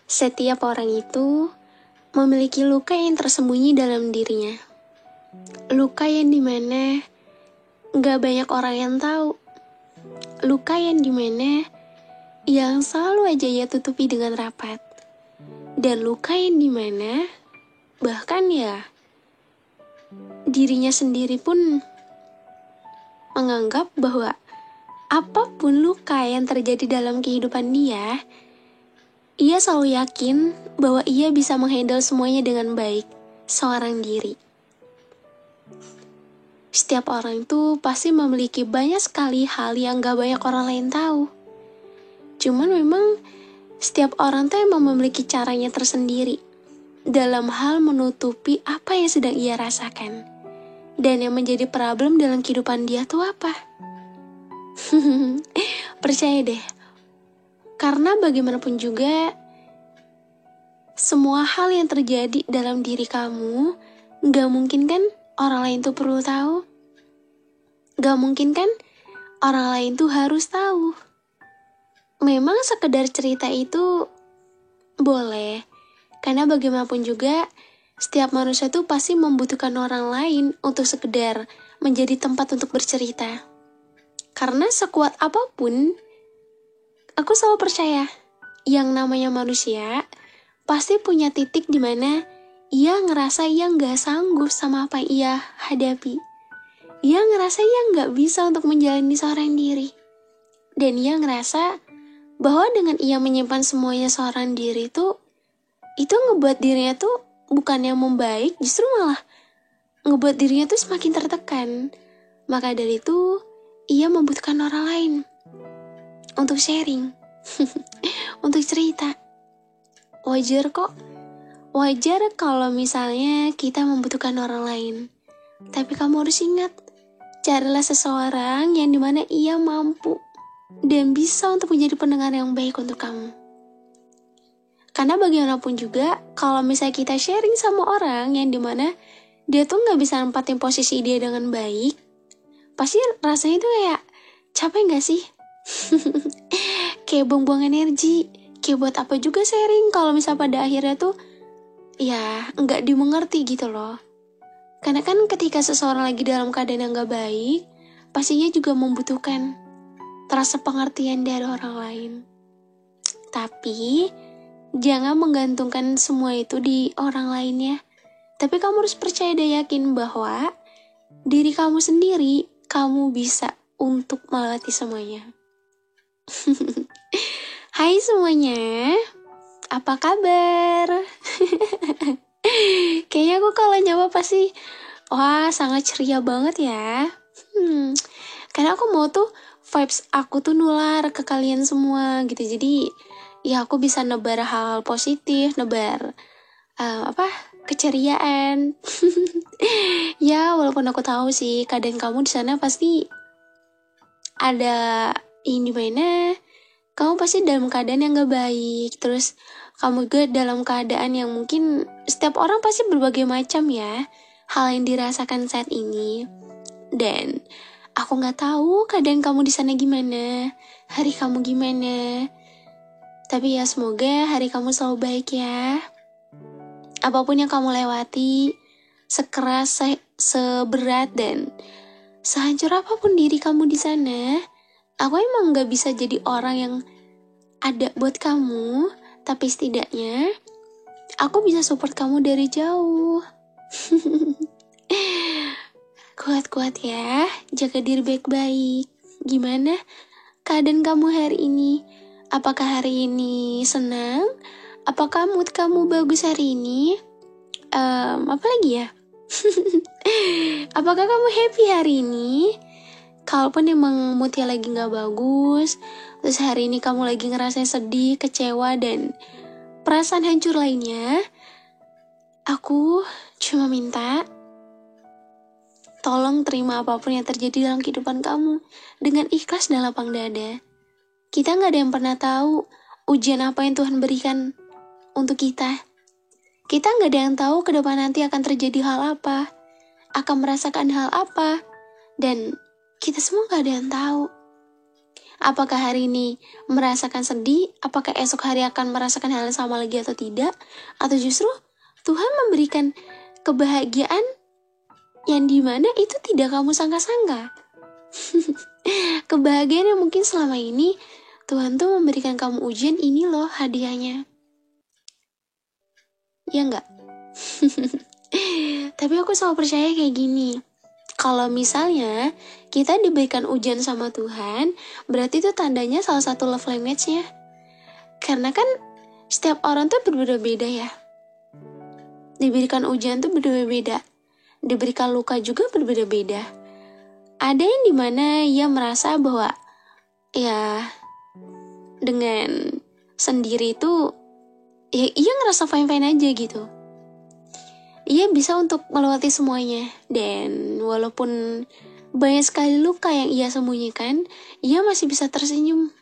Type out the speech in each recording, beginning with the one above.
Setiap orang itu memiliki luka yang tersembunyi dalam dirinya. Luka yang dimana gak banyak orang yang tahu. Luka yang dimana yang selalu aja ia tutupi dengan rapat. Dan luka yang dimana bahkan ya dirinya sendiri pun menganggap bahwa apapun luka yang terjadi dalam kehidupan dia, ia selalu yakin bahwa ia bisa menghandle semuanya dengan baik, seorang diri. Setiap orang itu pasti memiliki banyak sekali hal yang gak banyak orang lain tahu. Cuman memang setiap orang tuh emang memiliki caranya tersendiri dalam hal menutupi apa yang sedang ia rasakan. Dan yang menjadi problem dalam kehidupan dia tuh apa? Percaya deh, karena bagaimanapun juga, semua hal yang terjadi dalam diri kamu, gak mungkin kan orang lain tuh perlu tahu. Gak mungkin kan orang lain tuh harus tahu. Memang sekedar cerita itu boleh, karena bagaimanapun juga, setiap manusia tuh pasti membutuhkan orang lain untuk sekedar menjadi tempat untuk bercerita. Karena sekuat apapun, aku selalu percaya, yang namanya manusia pasti punya titik di mana ia ngerasa ia gak sanggup sama apa yang ia hadapi. Ia ngerasa ia gak bisa untuk menjalani seorang diri. Dan ia ngerasa bahwa dengan ia menyimpan semuanya seorang diri itu ngebuat dirinya tuh bukan yang membaik, justru malah ngebuat dirinya tuh semakin tertekan. Maka dari itu, ia membutuhkan orang lain untuk sharing, untuk cerita. Wajar kok. Wajar kalau misalnya kita membutuhkan orang lain. Tapi kamu harus ingat, carilah seseorang yang dimana ia mampu dan bisa untuk menjadi pendengar yang baik untuk kamu. Karena bagaimanapun juga, kalau misalnya kita sharing sama orang yang dimana dia tuh gak bisa nempatin posisi dia dengan baik, pasti rasanya tuh kayak capek gak sih? Kayak buang-buang energi. Kayak buat apa juga sharing kalau misalnya pada akhirnya tuh ya gak dimengerti gitu loh. Karena kan ketika seseorang lagi dalam keadaan yang gak baik, pastinya juga membutuhkan terasa pengertian dari orang lain. Tapi jangan menggantungkan semua itu di orang lainnya. Tapi kamu harus percaya dan yakin bahwa diri kamu sendiri, kamu bisa untuk melewati semuanya. Hai semuanya, apa kabar? Kayaknya aku kalau nyapa pasti wah sangat ceria banget ya. Karena aku mau tuh vibes aku tuh nular ke kalian semua gitu. Jadi ya aku bisa nebar hal positif, nebar keceriaan. Ya walaupun aku tahu sih keadaan kamu di sana pasti ada ini mana kamu pasti dalam keadaan yang gak baik. Terus kamu juga dalam keadaan yang mungkin setiap orang pasti berbagai macam ya hal yang dirasakan saat ini. Dan aku gak tahu keadaan kamu di sana gimana, hari kamu gimana. Tapi ya semoga hari kamu selalu baik ya. Apapun yang kamu lewati, sekeras, seberat dan sehancur apapun diri kamu di sana, aku emang gak bisa jadi orang yang ada buat kamu, tapi setidaknya aku bisa support kamu dari jauh. Kuat-kuat ya, jaga diri baik-baik. Gimana keadaan kamu hari ini? Apakah hari ini senang? Apakah mood kamu bagus hari ini? Apa lagi ya? Apakah kamu happy hari ini? Kalaupun emang moodnya lagi gak bagus, terus hari ini kamu lagi ngerasa sedih, kecewa, dan perasaan hancur lainnya, aku cuma minta tolong terima apapun yang terjadi dalam kehidupan kamu dengan ikhlas dan lapang dada. Kita gak ada yang pernah tahu ujian apa yang Tuhan berikan untuk kita. Kita gak ada yang tahu ke depan nanti akan terjadi hal apa, akan merasakan hal apa, dan kita semua gak ada yang tahu. Apakah hari ini merasakan sedih? Apakah esok hari akan merasakan hal yang sama lagi atau tidak? Atau justru Tuhan memberikan kebahagiaan yang dimana itu tidak kamu sangka-sangka. Kebahagiaan yang mungkin selama ini Tuhan tuh memberikan kamu ujian, ini loh hadiahnya. Ya enggak? Tapi aku selalu percaya kayak gini. Kalau misalnya kita diberikan ujian sama Tuhan, berarti itu tandanya salah satu love language-nya. Karena kan setiap orang tuh berbeda-beda ya. Diberikan ujian tuh berbeda-beda. Diberikan luka juga berbeda-beda. Ada yang dimana ia merasa bahwa ya dengan sendiri itu ya ia ngerasa fine-fine aja gitu. Ia bisa untuk melewati semuanya. Dan walaupun banyak sekali luka yang ia sembunyikan, ia masih bisa tersenyum.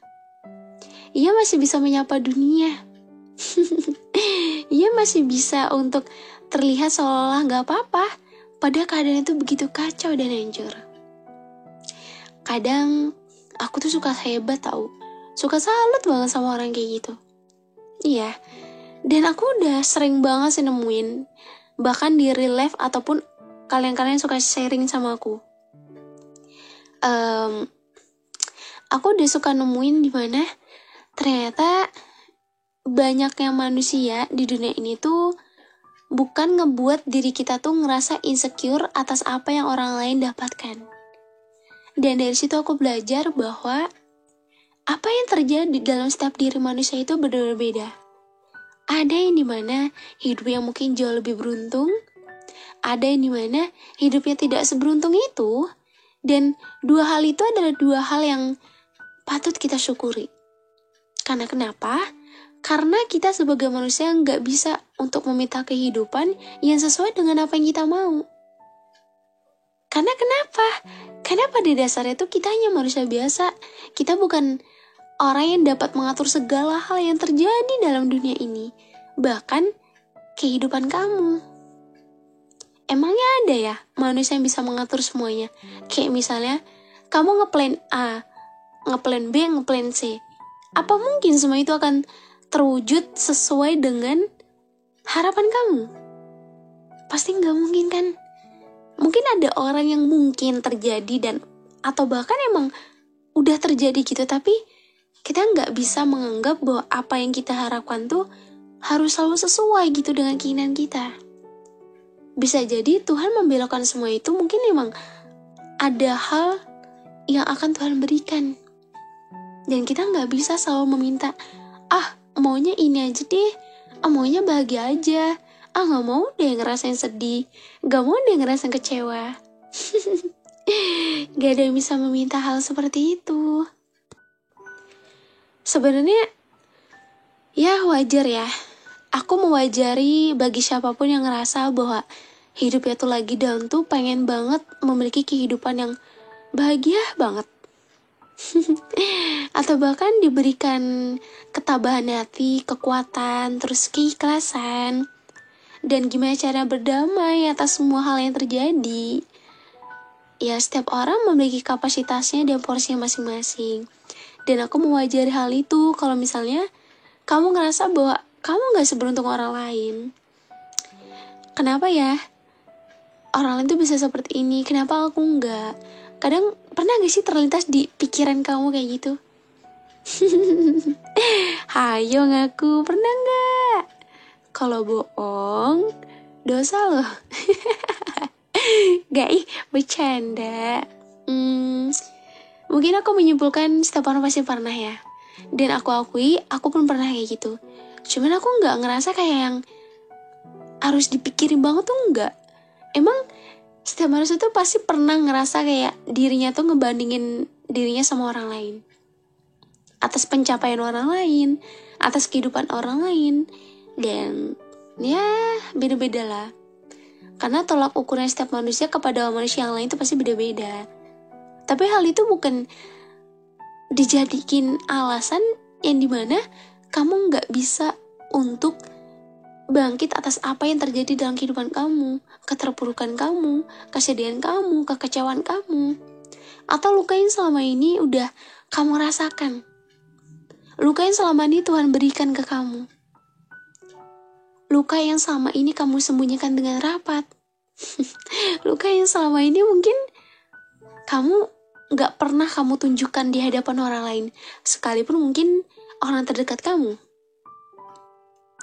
Ia masih bisa menyapa dunia. Ia masih bisa untuk terlihat seolah-olah gak apa-apa, padahal keadaan itu begitu kacau dan hancur. Kadang aku tuh suka hebat tau, suka salut banget sama orang kayak gitu. Iya, dan aku udah sering banget sih nemuin, bahkan di real life ataupun kalian-kalian suka sharing sama aku. Aku udah suka nemuin dimana ternyata banyaknya manusia di dunia ini tuh bukan ngebuat diri kita tuh ngerasa insecure atas apa yang orang lain dapatkan. Dan dari situ aku belajar bahwa apa yang terjadi dalam setiap diri manusia itu berbeda-beda. Ada yang dimana hidupnya mungkin jauh lebih beruntung, ada yang dimana hidupnya tidak seberuntung itu, dan dua hal itu adalah dua hal yang patut kita syukuri. Karena kenapa? Karena kita sebagai manusia nggak bisa untuk meminta kehidupan yang sesuai dengan apa yang kita mau. Karena kenapa? Karena pada dasarnya itu kita hanya manusia biasa. Kita bukan orang yang dapat mengatur segala hal yang terjadi dalam dunia ini. Bahkan kehidupan kamu. Emangnya ada ya manusia yang bisa mengatur semuanya? Kayak misalnya kamu ngeplan A, ngeplan B, ngeplan C. Apa mungkin semua itu akan terwujud sesuai dengan harapan kamu? Pasti nggak mungkin kan? Mungkin ada orang yang mungkin terjadi dan atau bahkan emang udah terjadi gitu, tapi kita nggak bisa menganggap bahwa apa yang kita harapkan tuh harus selalu sesuai gitu dengan keinginan kita. Bisa jadi Tuhan membelokkan semua itu, mungkin emang ada hal yang akan Tuhan berikan. Dan kita nggak bisa selalu meminta, maunya ini aja deh, maunya bahagia aja, nggak mau deh ngerasain sedih, nggak mau deh ngerasain kecewa. Gak ada yang bisa meminta hal seperti itu. Sebenarnya ya wajar ya, aku mewajari bagi siapapun yang ngerasa bahwa hidupnya tuh lagi down tuh pengen banget memiliki kehidupan yang bahagia banget. Atau bahkan diberikan ketabahan hati, kekuatan, terus keikhlasan, dan gimana cara berdamai atas semua hal yang terjadi. Ya setiap orang memiliki kapasitasnya dan porsinya masing-masing. Dan aku mewajari hal itu kalau misalnya kamu ngerasa bahwa kamu gak seberuntung orang lain. Kenapa ya? Orang lain tuh bisa seperti ini, kenapa aku enggak? Kadang pernah gak sih terlintas di pikiran kamu kayak gitu? Hayo ngaku, pernah gak? Kalau bohong, dosa loh. Gak bercanda. Mungkin aku menyimpulkan setiap orang pasti pernah ya. Dan aku akui, aku pun pernah kayak gitu. Cuman aku gak ngerasa kayak yang harus dipikirin banget tuh enggak. Emang setiap manusia tuh pasti pernah ngerasa kayak dirinya tuh ngebandingin dirinya sama orang lain, atas pencapaian orang lain, atas kehidupan orang lain. Dan ya beda-beda lah, karena tolak ukurnya setiap manusia kepada manusia yang lain itu pasti beda-beda. Tapi hal itu bukan dijadikan alasan yang dimana kamu gak bisa untuk bangkit atas apa yang terjadi dalam kehidupan kamu, keterpurukan kamu, kesedihan kamu, kekecewaan kamu. Atau luka yang selama ini udah kamu rasakan. Luka yang selama ini Tuhan berikan ke kamu. Luka yang selama ini kamu sembunyikan dengan rapat. Luka yang selama ini mungkin kamu gak pernah kamu tunjukkan di hadapan orang lain. Sekalipun mungkin orang terdekat kamu.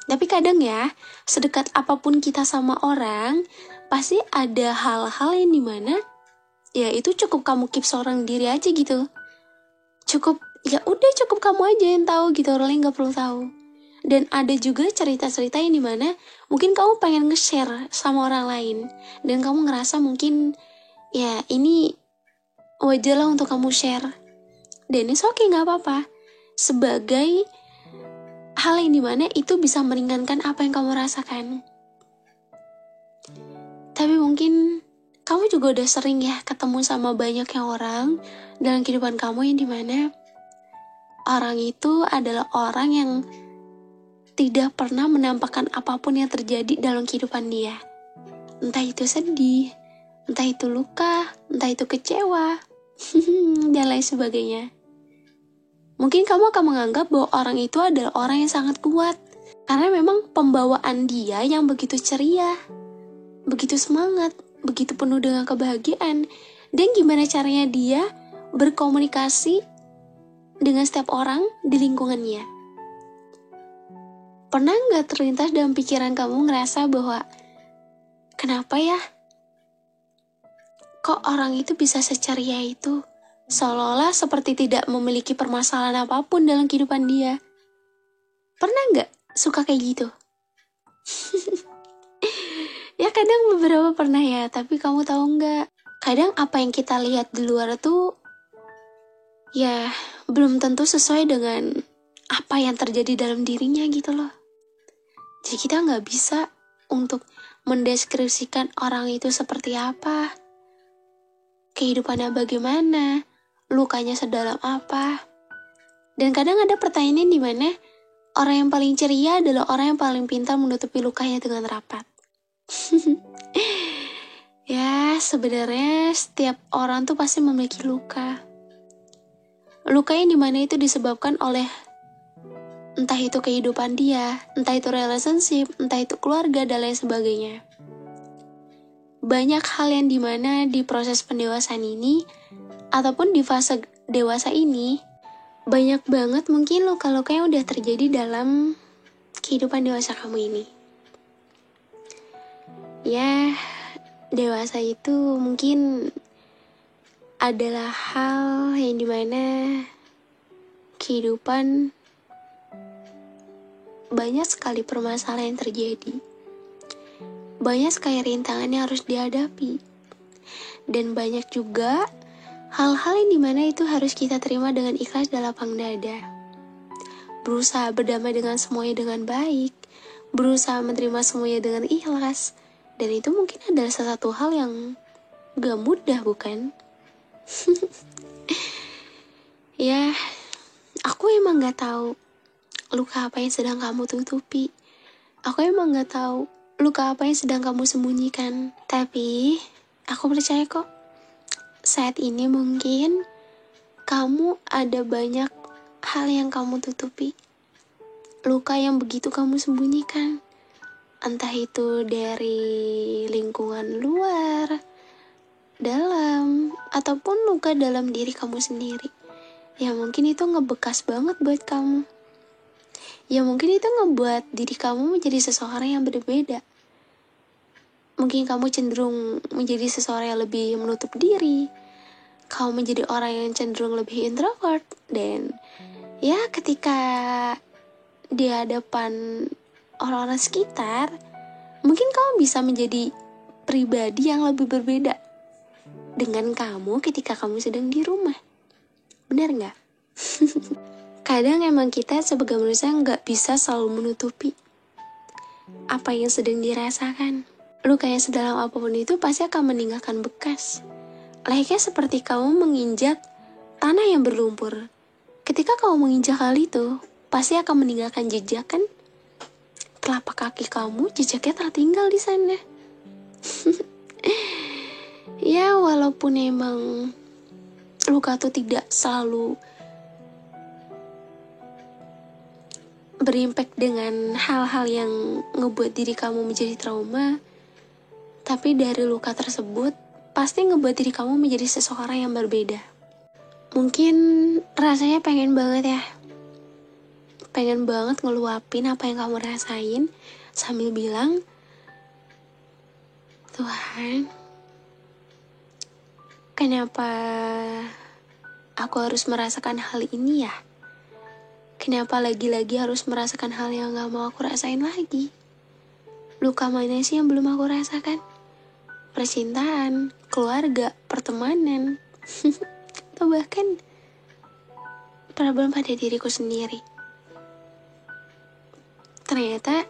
Tapi kadang ya, sedekat apapun kita sama orang, pasti ada hal-hal yang dimana ya itu cukup kamu keep seorang diri aja gitu. Cukup kamu aja yang tahu gitu, orang lain gak perlu tahu. Dan ada juga cerita-cerita yang dimana mungkin kamu pengen nge-share sama orang lain, dan kamu ngerasa mungkin ya ini wajar lah untuk kamu share. Dan it's okay, gak apa-apa. Sebagai hal yang dimana itu bisa meringankan apa yang kamu rasakan. Tapi mungkin kamu juga udah sering ya ketemu sama banyaknya orang dalam kehidupan kamu yang dimana orang itu adalah orang yang tidak pernah menampakkan apapun yang terjadi dalam kehidupan dia. Entah itu sedih, entah itu luka, entah itu kecewa, dan lain sebagainya. Mungkin kamu akan menganggap bahwa orang itu adalah orang yang sangat kuat, karena memang pembawaan dia yang begitu ceria, begitu semangat, begitu penuh dengan kebahagiaan. Dan gimana caranya dia berkomunikasi dengan setiap orang di lingkungannya. Pernah gak terlintas dalam pikiran kamu ngerasa bahwa kenapa ya? Kok orang itu bisa seceria itu? Seolah-olah seperti tidak memiliki permasalahan apapun dalam kehidupan dia. Pernah gak suka kayak gitu? Ya kadang beberapa pernah ya, tapi kamu tahu gak? Kadang apa yang kita lihat di luar tuh ya belum tentu sesuai dengan apa yang terjadi dalam dirinya gitu loh. Jadi kita gak bisa untuk mendeskripsikan orang itu seperti apa, kehidupannya bagaimana, lukanya sedalam apa. Dan kadang ada pertanyaan di mana orang yang paling ceria adalah orang yang paling pintar menutupi lukanya dengan rapat. Ya sebenarnya setiap orang tuh pasti memiliki luka. Luka yang dimana itu disebabkan oleh entah itu kehidupan dia, entah itu relationship, entah itu keluarga, dan lain sebagainya. Banyak hal yang dimana di proses pendewasaan ini, ataupun di fase dewasa ini, banyak banget mungkin luka-luka yang udah terjadi dalam kehidupan dewasa kamu ini. Ya, dewasa itu mungkin adalah hal yang dimana kehidupan banyak sekali permasalahan yang terjadi. Banyak sekali rintangan yang harus dihadapi. Dan banyak juga hal-hal yang dimana itu harus kita terima dengan ikhlas dan lapang dada. Berusaha berdamai dengan semuanya dengan baik. Berusaha menerima semuanya dengan ikhlas. Dan itu mungkin adalah salah satu hal yang gak mudah, bukan? Ya, aku emang gak tahu luka apa yang sedang kamu tutupi. Aku emang gak tahu luka apa yang sedang kamu sembunyikan. Tapi aku percaya kok, saat ini mungkin kamu ada banyak hal yang kamu tutupi. Luka yang begitu kamu sembunyikan. Entah itu dari lingkungan luar, dalam, ataupun luka dalam diri kamu sendiri. Ya mungkin itu ngebekas banget buat kamu. Ya mungkin itu ngebuat diri kamu menjadi seseorang yang berbeda. Mungkin kamu cenderung menjadi seseorang yang lebih menutup diri. Kamu menjadi orang yang cenderung lebih introvert. Dan ya ketika di hadapan orang-orang sekitar, mungkin kamu bisa menjadi pribadi yang lebih berbeda dengan kamu ketika kamu sedang di rumah. Benar gak? Kadang emang kita sebagai manusia nggak bisa selalu menutupi apa yang sedang dirasakan. Luka yang sedalam apapun itu pasti akan meninggalkan bekas. Layaknya seperti kamu menginjak tanah yang berlumpur. Ketika kamu menginjak hal itu, pasti akan meninggalkan jejak kan? Telapak kaki kamu jejaknya tertinggal di sana. Ya walaupun emang luka tuh tidak selalu berimpact dengan hal-hal yang ngebuat diri kamu menjadi trauma, tapi dari luka tersebut pasti ngebuat diri kamu menjadi seseorang yang berbeda. Mungkin rasanya pengen banget ngeluapin apa yang kamu rasain sambil bilang, Tuhan, kenapa aku harus merasakan hal ini ya? Kenapa lagi-lagi harus merasakan hal yang gak mau aku rasain lagi? Luka mana sih yang belum aku rasakan? Percintaan, keluarga, pertemanan, atau bahkan problem pada diriku sendiri. Ternyata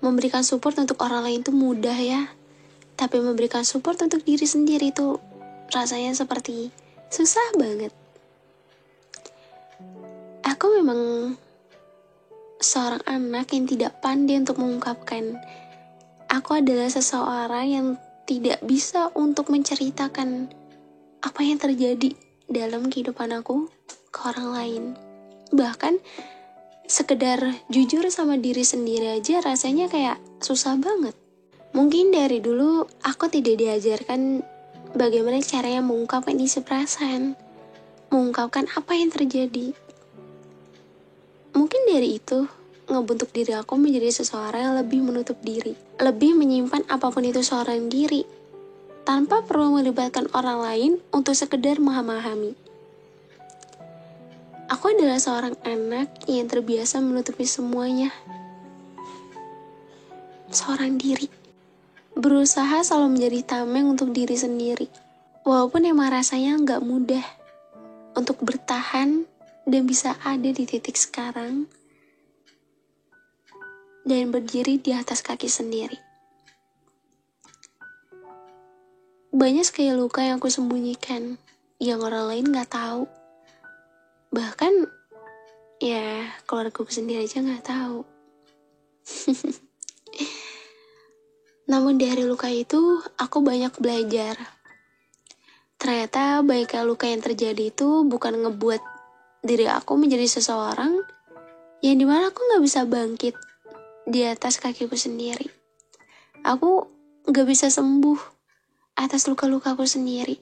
memberikan support untuk orang lain itu mudah ya, tapi memberikan support untuk diri sendiri itu rasanya seperti susah banget. Aku memang seorang anak yang tidak pandai untuk mengungkapkan. Aku adalah seseorang yang tidak bisa untuk menceritakan apa yang terjadi dalam kehidupan aku ke orang lain. Bahkan sekedar jujur sama diri sendiri aja rasanya kayak susah banget. Mungkin dari dulu aku tidak diajarkan bagaimana caranya mengungkapkan isi perasaan, mengungkapkan apa yang terjadi. Mungkin dari itu ngebentuk diri aku menjadi seseorang yang lebih menutup diri, lebih menyimpan apapun itu seorang diri, tanpa perlu melibatkan orang lain untuk sekedar memahami. Aku adalah seorang anak yang terbiasa menutupi semuanya. Seorang diri. Berusaha selalu menjadi tameng untuk diri sendiri. Walaupun emang rasanya gak mudah untuk bertahan dan bisa ada di titik sekarang dan berdiri di atas kaki sendiri. Banyak sekali luka yang aku sembunyikan, yang orang lain gak tahu. Bahkan, ya keluargaku sendiri aja gak tahu. Namun dari luka itu, aku banyak belajar. Ternyata banyak luka yang terjadi itu bukan ngebuat diri aku menjadi seseorang yang dimana aku gak bisa bangkit di atas kakiku sendiri. Aku gak bisa sembuh atas luka-lukaku sendiri.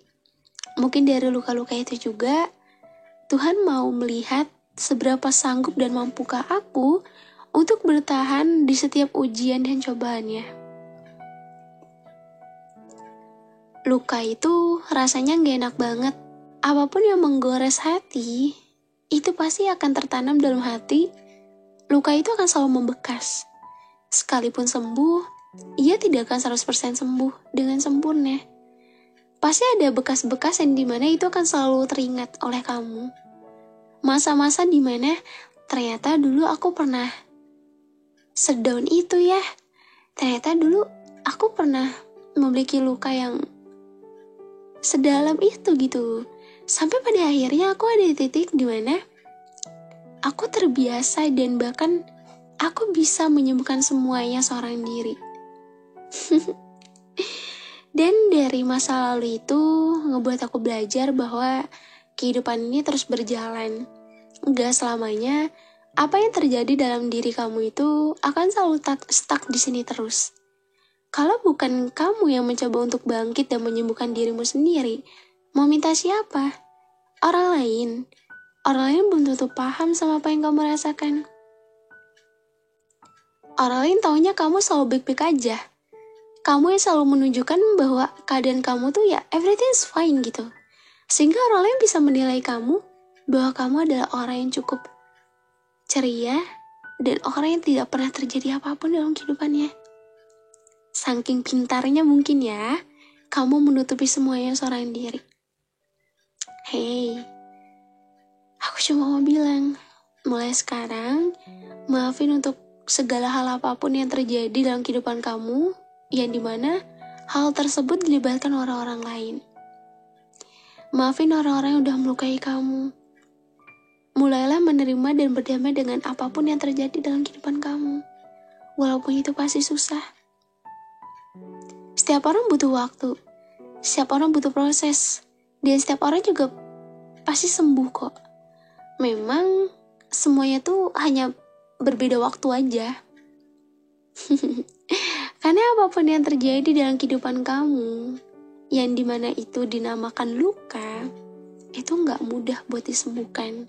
Mungkin dari luka-luka itu juga Tuhan mau melihat seberapa sanggup dan mampukah aku untuk bertahan di setiap ujian dan cobaannya. Luka itu rasanya gak enak banget. Apapun yang menggores hati, itu pasti akan tertanam dalam hati. Luka itu akan selalu membekas. Sekalipun sembuh, ia tidak akan 100% sembuh dengan sempurna. Pasti ada bekas-bekas yang dimana itu akan selalu teringat oleh kamu. Masa-masa dimana ternyata dulu aku pernah sedown itu ya. Ternyata dulu aku pernah memiliki luka yang sedalam itu gitu. Sampai pada akhirnya aku ada di titik dimana aku terbiasa dan bahkan aku bisa menyembuhkan semuanya seorang diri. Dan dari masa lalu itu ngebuat aku belajar bahwa kehidupan ini terus berjalan. Gak selamanya apa yang terjadi dalam diri kamu itu akan selalu stuck di sini terus. Kalau bukan kamu yang mencoba untuk bangkit dan menyembuhkan dirimu sendiri, mau minta siapa? Orang lain. Orang lain belum tentu paham sama apa yang kamu rasakan. Orang lain taunya kamu selalu baik-baik aja. Kamu yang selalu menunjukkan bahwa keadaan kamu tuh ya everything is fine gitu. Sehingga orang lain bisa menilai kamu bahwa kamu adalah orang yang cukup ceria dan orang yang tidak pernah terjadi apapun dalam kehidupannya. Saking pintarnya mungkin ya, kamu menutupi semuanya seorang diri. Hey, aku cuma mau bilang, mulai sekarang, maafin untuk segala hal apapun yang terjadi dalam kehidupan kamu, yang dimana hal tersebut dilibatkan orang-orang lain. Maafin orang-orang yang udah melukai kamu. Mulailah menerima dan berdamai dengan apapun yang terjadi dalam kehidupan kamu. Walaupun itu pasti susah. Setiap orang butuh waktu. Setiap orang butuh proses. Dan setiap orang juga pasti sembuh kok. Memang semuanya tuh hanya berbeda waktu aja. Karena apapun yang terjadi dalam kehidupan kamu, yang dimana itu dinamakan luka, itu gak mudah buat disembuhkan.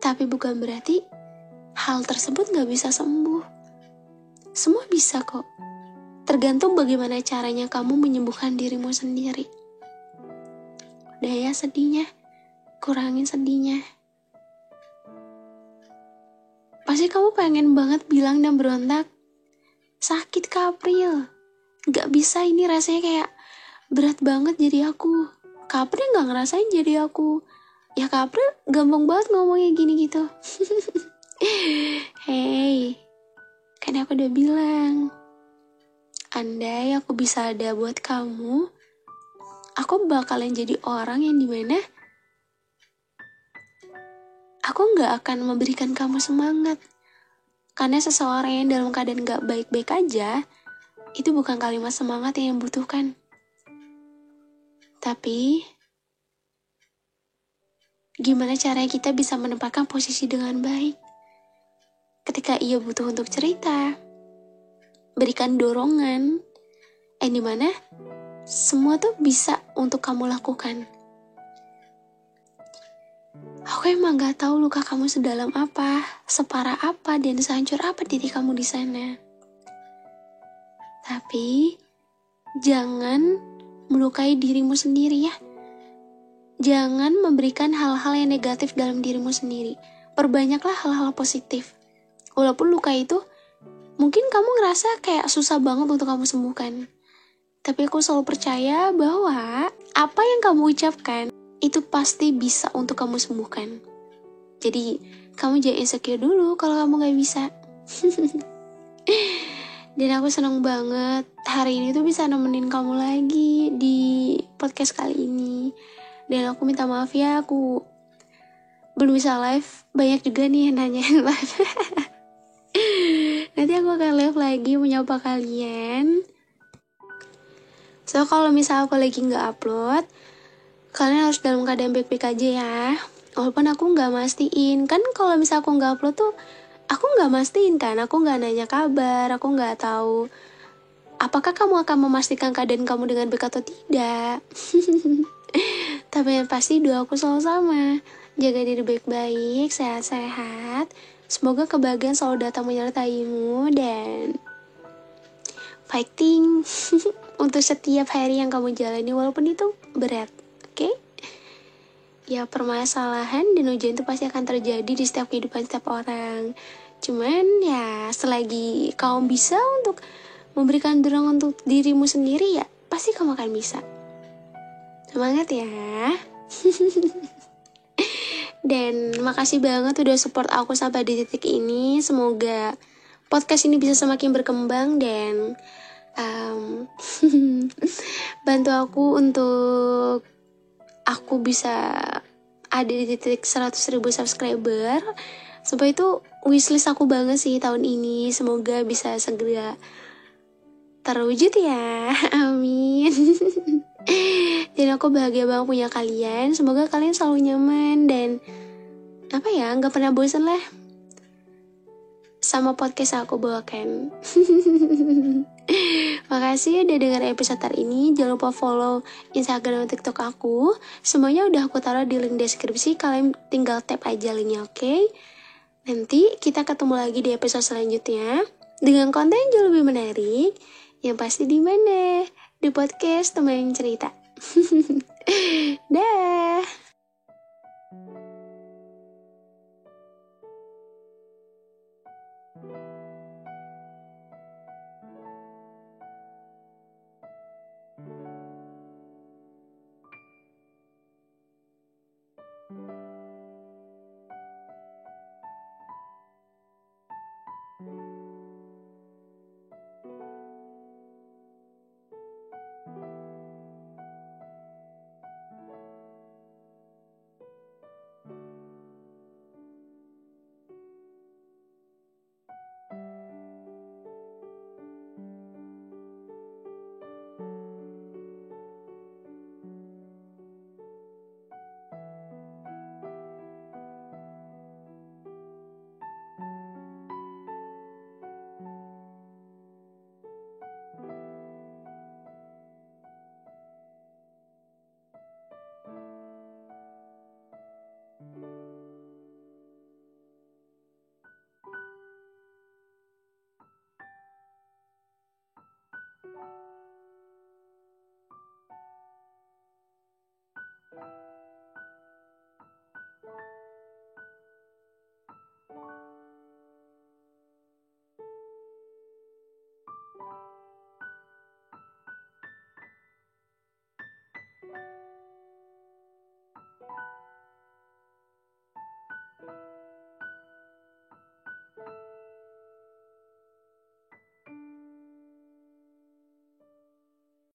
Tapi bukan berarti hal tersebut gak bisa sembuh. Semua bisa kok. Tergantung bagaimana caranya kamu menyembuhkan dirimu sendiri. Udah ya sedihnya, kurangin sedihnya. Pasti kamu pengen banget bilang dan berontak, sakit Kak April, gak bisa, ini rasanya kayak berat banget jadi aku. Kak April gak ngerasain jadi aku. Ya Kak April gampang banget ngomongnya gini gitu. Hey, kan aku udah bilang, andai aku bisa ada buat kamu, aku bakalan jadi orang yang dimana aku gak akan memberikan kamu semangat. Karena seseorang yang dalam keadaan gak baik-baik aja, itu bukan kalimat semangat yang butuhkan. Tapi, gimana caranya kita bisa menempatkan posisi dengan baik? Ketika ia butuh untuk cerita, berikan dorongan, dimana semua tuh bisa untuk kamu lakukan. Aku emang gak tahu luka kamu sedalam apa, separah apa, dan sehancur apa diri kamu di sana. Tapi, jangan melukai dirimu sendiri ya. Jangan memberikan hal-hal yang negatif dalam dirimu sendiri. Perbanyaklah hal-hal positif. Walaupun luka itu, mungkin kamu ngerasa kayak susah banget untuk kamu sembuhkan. Tapi aku selalu percaya bahwa apa yang kamu ucapkan, itu pasti bisa untuk kamu sembuhkan. Jadi, kamu jangan insecure dulu kalau kamu gak bisa. Dan aku seneng banget hari ini tuh bisa nemenin kamu lagi di podcast kali ini. Dan aku minta maaf ya, aku belum bisa live. Banyak juga nih yang nanyain live. Nanti aku akan live lagi menyapa kalian. So, kalau misal aku lagi gak upload, kalian harus dalam keadaan baik-baik aja ya. Walaupun aku gak mastiin. Kan kalau misal aku gak upload tuh, aku gak mastiin kan. Aku gak nanya kabar, aku gak tahu apakah kamu akan memastikan keadaan kamu dengan baik atau tidak. Tapi yang pasti doa aku selalu sama. Jaga diri baik-baik, sehat-sehat. Semoga kebahagiaan selalu datang menyertaimu dan fighting untuk setiap hari yang kamu jalani walaupun itu berat. Oke? Ya, permasalahan dan ujian itu pasti akan terjadi di setiap kehidupan setiap orang. Cuman ya selagi kamu bisa untuk memberikan dorongan untuk dirimu sendiri, ya pasti kamu akan bisa. Semangat ya. Dan makasih banget udah support aku sampai di titik ini. Semoga podcast ini bisa semakin berkembang dan bantu aku untuk aku bisa ada di titik 100.000 subscriber. Supaya itu wishlist aku banget sih tahun ini. Semoga bisa segera terwujud ya. Amin. Dan aku bahagia banget punya kalian. Semoga kalian selalu nyaman dan gak pernah bosan lah sama podcast aku bawakan. Makasih udah denger episode hari ini. Jangan lupa follow Instagram dan TikTok aku. Semuanya udah aku taruh di link deskripsi. Kalian tinggal tap aja linknya, oke? Nanti kita ketemu lagi di episode selanjutnya dengan konten yang jauh lebih menarik. Yang pasti di mana? Di podcast teman cerita. Dah.